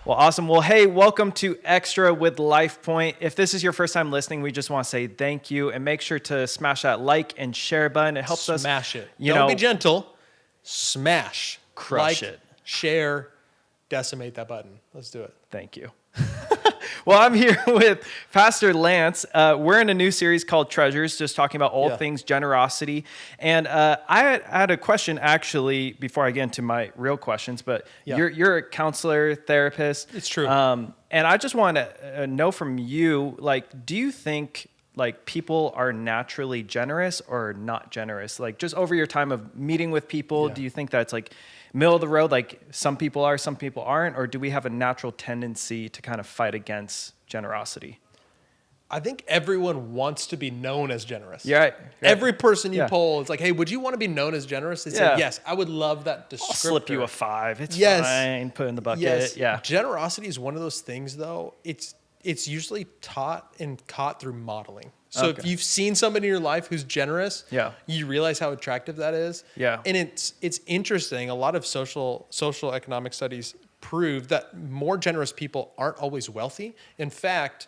Well, awesome. Well, hey, welcome to Extra with LifePoint. If this is your first time listening, we just want to say thank you and make sure to smash that like and share button. It helps us Smash it. Don't be gentle. Smash. Crush like, it. Share, decimate that button. Let's do it. Thank you. Well, I'm here with Pastor Lance. We're in a new series called Treasures, just talking about all things generosity. And I had a question, actually, before I get into my real questions, but you're a counselor, therapist. It's true. And I just want to know from you, like, do you think like people are naturally generous or not generous? Like just over your time of meeting with people, do you think that's like middle of the road, like some people are, some people aren't, or do we have a natural tendency to kind of fight against generosity? I think everyone wants to be known as generous. Yeah. Right. Every person you poll, it's like, hey, would you want to be known as generous? They say, yes, I would love that descriptor. I'll slip you a 5. It's fine. Put in the bucket. Yes. Yeah. Generosity is one of those things, though. It's usually taught and caught through modeling. So if you've seen somebody in your life who's generous, you realize how attractive that is. Yeah. And it's interesting. A lot of social economic studies prove that more generous people aren't always wealthy. In fact,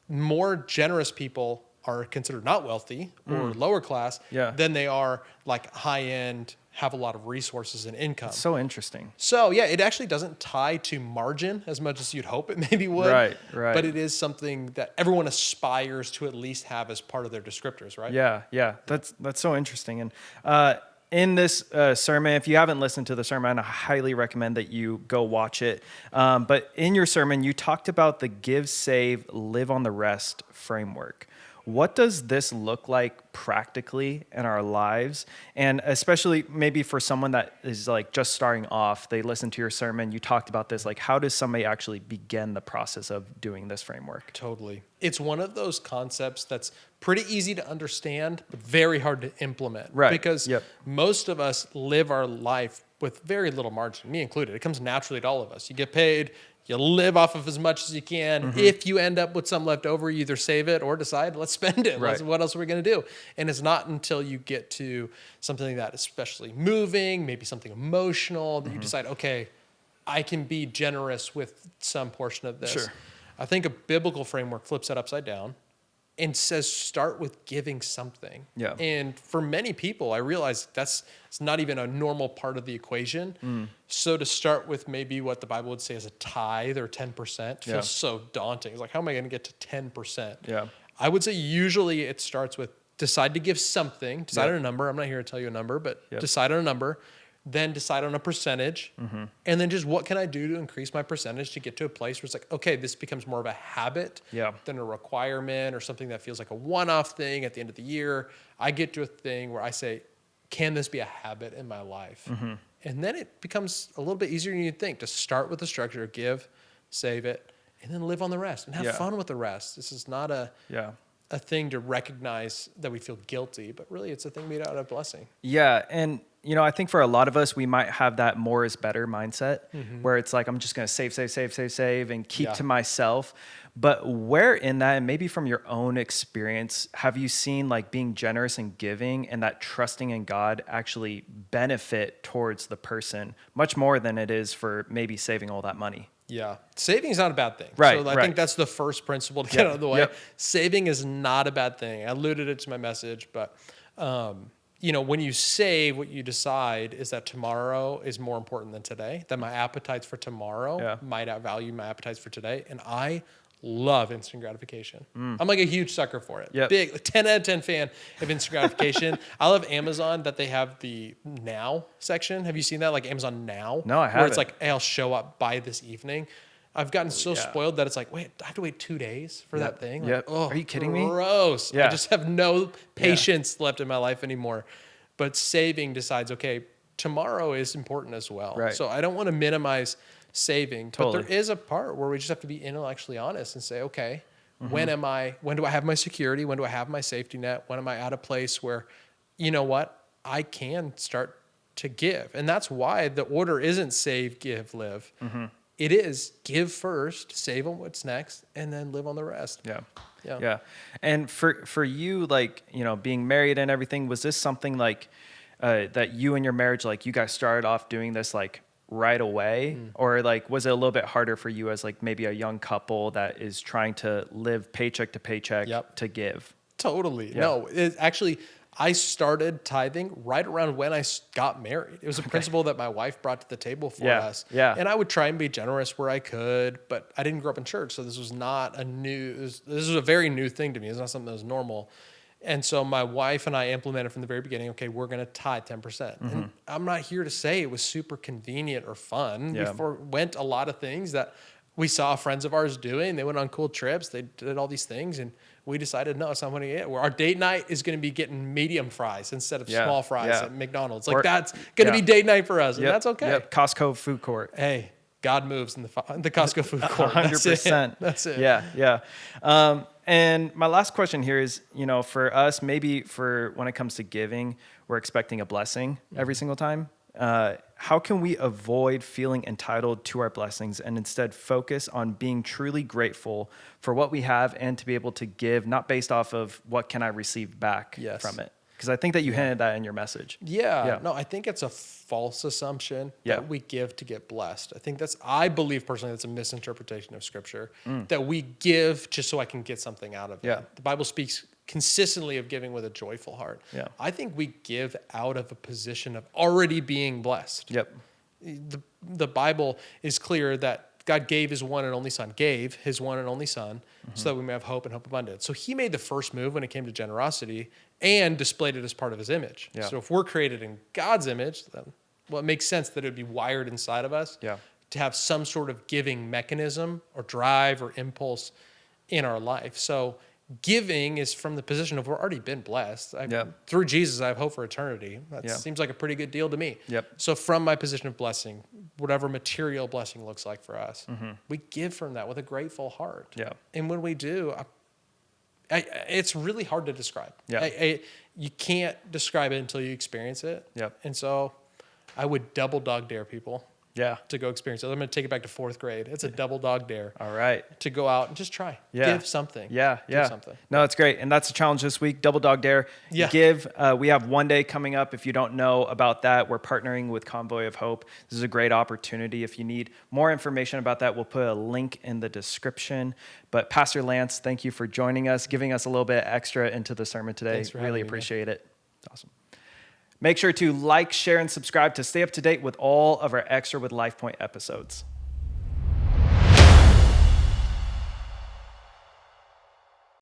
more generous people are considered not wealthy or lower class than they are like high end, have a lot of resources and income. It's so interesting. So it actually doesn't tie to margin as much as you'd hope it maybe would. Right. But it is something that everyone aspires to at least have as part of their descriptors, right? Yeah. That's so interesting. And in this sermon, if you haven't listened to the sermon, I highly recommend that you go watch it. But in your sermon, you talked about the give, save, live on the rest framework. What does this look like practically in our lives? And especially maybe for someone that is like just starting off, they listen to your sermon, you talked about this, like how does somebody actually begin the process of doing this framework? Totally. It's one of those concepts that's pretty easy to understand, but very hard to implement. Right. Because most of us live our life with very little margin, me included. It comes naturally to all of us. You get paid, you live off of as much as you can. If you end up with some left over, you either save it or decide, let's spend it. Right. What else are we going to do? And it's not until you get to something like that, especially moving, maybe something emotional, that you decide, okay, I can be generous with some portion of this. Sure. I think a biblical framework flips that upside down and says start with giving something. Yeah. And for many people, I realize it's not even a normal part of the equation. So to start with maybe what the Bible would say is a tithe or 10% feels so daunting. It's like, how am I going to get to 10%? Yeah. I would say usually it starts with decide to give something, decide on a number. I'm not here to tell you a number, but decide on a number. Then decide on a percentage, and then just what can I do to increase my percentage to get to a place where it's like, okay, this becomes more of a habit than a requirement or something that feels like a one-off thing at the end of the year. I get to a thing where I say, can this be a habit in my life? And then it becomes a little bit easier than you'd think to start with the structure, give, save it, and then live on the rest and have fun with the rest. This is not a thing to recognize that we feel guilty, but really it's a thing made out of blessing. Yeah, and I think for a lot of us, we might have that more is better mindset where it's like, I'm just going to save and keep to myself. But where in that, and maybe from your own experience, have you seen like being generous and giving and that trusting in God actually benefit towards the person much more than it is for maybe saving all that money? Yeah. Saving is not a bad thing. Right. So I think that's the first principle to get out of the way. Saving is not a bad thing. I alluded it to my message, but when you save, what you decide is that tomorrow is more important than today, that my appetites for tomorrow might outvalue my appetites for today. And I love instant gratification. I'm like a huge sucker for it. Big 10 out of 10 fan of instant gratification. I love Amazon that they have the now section. Have you seen that? Like Amazon Now? No, I haven't. Where it's like, hey, I'll show up by this evening. I've gotten so spoiled that it's like, wait, I have to wait 2 days for that thing? Like, oh, are you kidding me? Gross. I just have no patience left in my life anymore. But saving decides, okay, tomorrow is important as well. Right. So I don't want to minimize saving, but there is a part where we just have to be intellectually honest and say, okay, when do I have my security? When do I have my safety net? When am I at a place where, you know what, I can start to give? And that's why the order isn't save, give, live. It is give first, save on what's next, and then live on the rest. Yeah. And for you, like, being married and everything, was this something like that you and your marriage, like you guys started off doing this like right away? Or like, was it a little bit harder for you as like maybe a young couple that is trying to live paycheck to paycheck to give? Totally. Yeah. No, actually, I started tithing right around when I got married. It was a principle that my wife brought to the table for us. Yeah. And I would try and be generous where I could, but I didn't grow up in church. So this was not this was a very new thing to me. It's not something that was normal. And so my wife and I implemented from the very beginning, okay, we're going to tithe 10%. And I'm not here to say it was super convenient or fun. Yeah. We went a lot of things that we saw friends of ours doing. They went on cool trips. They did all these things. And we decided, no, it's not what to get. Our date night is going to be getting medium fries instead of small fries at McDonald's. Like that's going to be date night for us. And that's okay. Yep. Costco food court. Hey, God moves in the Costco food court. 100%. That's it. Yeah. And my last question here is, for us, maybe for when it comes to giving, we're expecting a blessing every single time. How can we avoid feeling entitled to our blessings and instead focus on being truly grateful for what we have and to be able to give, not based off of what can I receive back from it? Because I think that you hinted that in your message. Yeah. No, I think it's a false assumption that we give to get blessed. I believe personally that's a misinterpretation of scripture, that we give just so I can get something out of it. Yeah. The Bible speaks consistently of giving with a joyful heart. Yeah. I think we give out of a position of already being blessed. Yep. The Bible is clear that God gave his one and only son, so that we may have hope and hope abundant. So he made the first move when it came to generosity and displayed it as part of his image. Yeah. So if we're created in God's image, then it makes sense that it would be wired inside of us to have some sort of giving mechanism or drive or impulse in our life. So giving is from the position of we're already been blessed. Through Jesus, I have hope for eternity. That seems like a pretty good deal to me. Yep. So from my position of blessing, whatever material blessing looks like for us, we give from that with a grateful heart. Yeah. And when we do, it's really hard to describe. Yeah. You can't describe it until you experience it. Yep. And so I would double dog dare people Yeah. to go experience it. I'm going to take it back to 4th grade. It's a double dog dare. All right. To go out and just try. Yeah. Give something. Yeah. Give something. No, it's great. And that's a challenge this week. Double Dog Dare. Yeah. Give. We have one day coming up. If you don't know about that, we're partnering with Convoy of Hope. This is a great opportunity. If you need more information about that, we'll put a link in the description. But Pastor Lance, thank you for joining us, giving us a little bit extra into the sermon today. Thanks for having really me, appreciate it. Awesome. Make sure to like, share, and subscribe to stay up to date with all of our Extra with LifePoint episodes.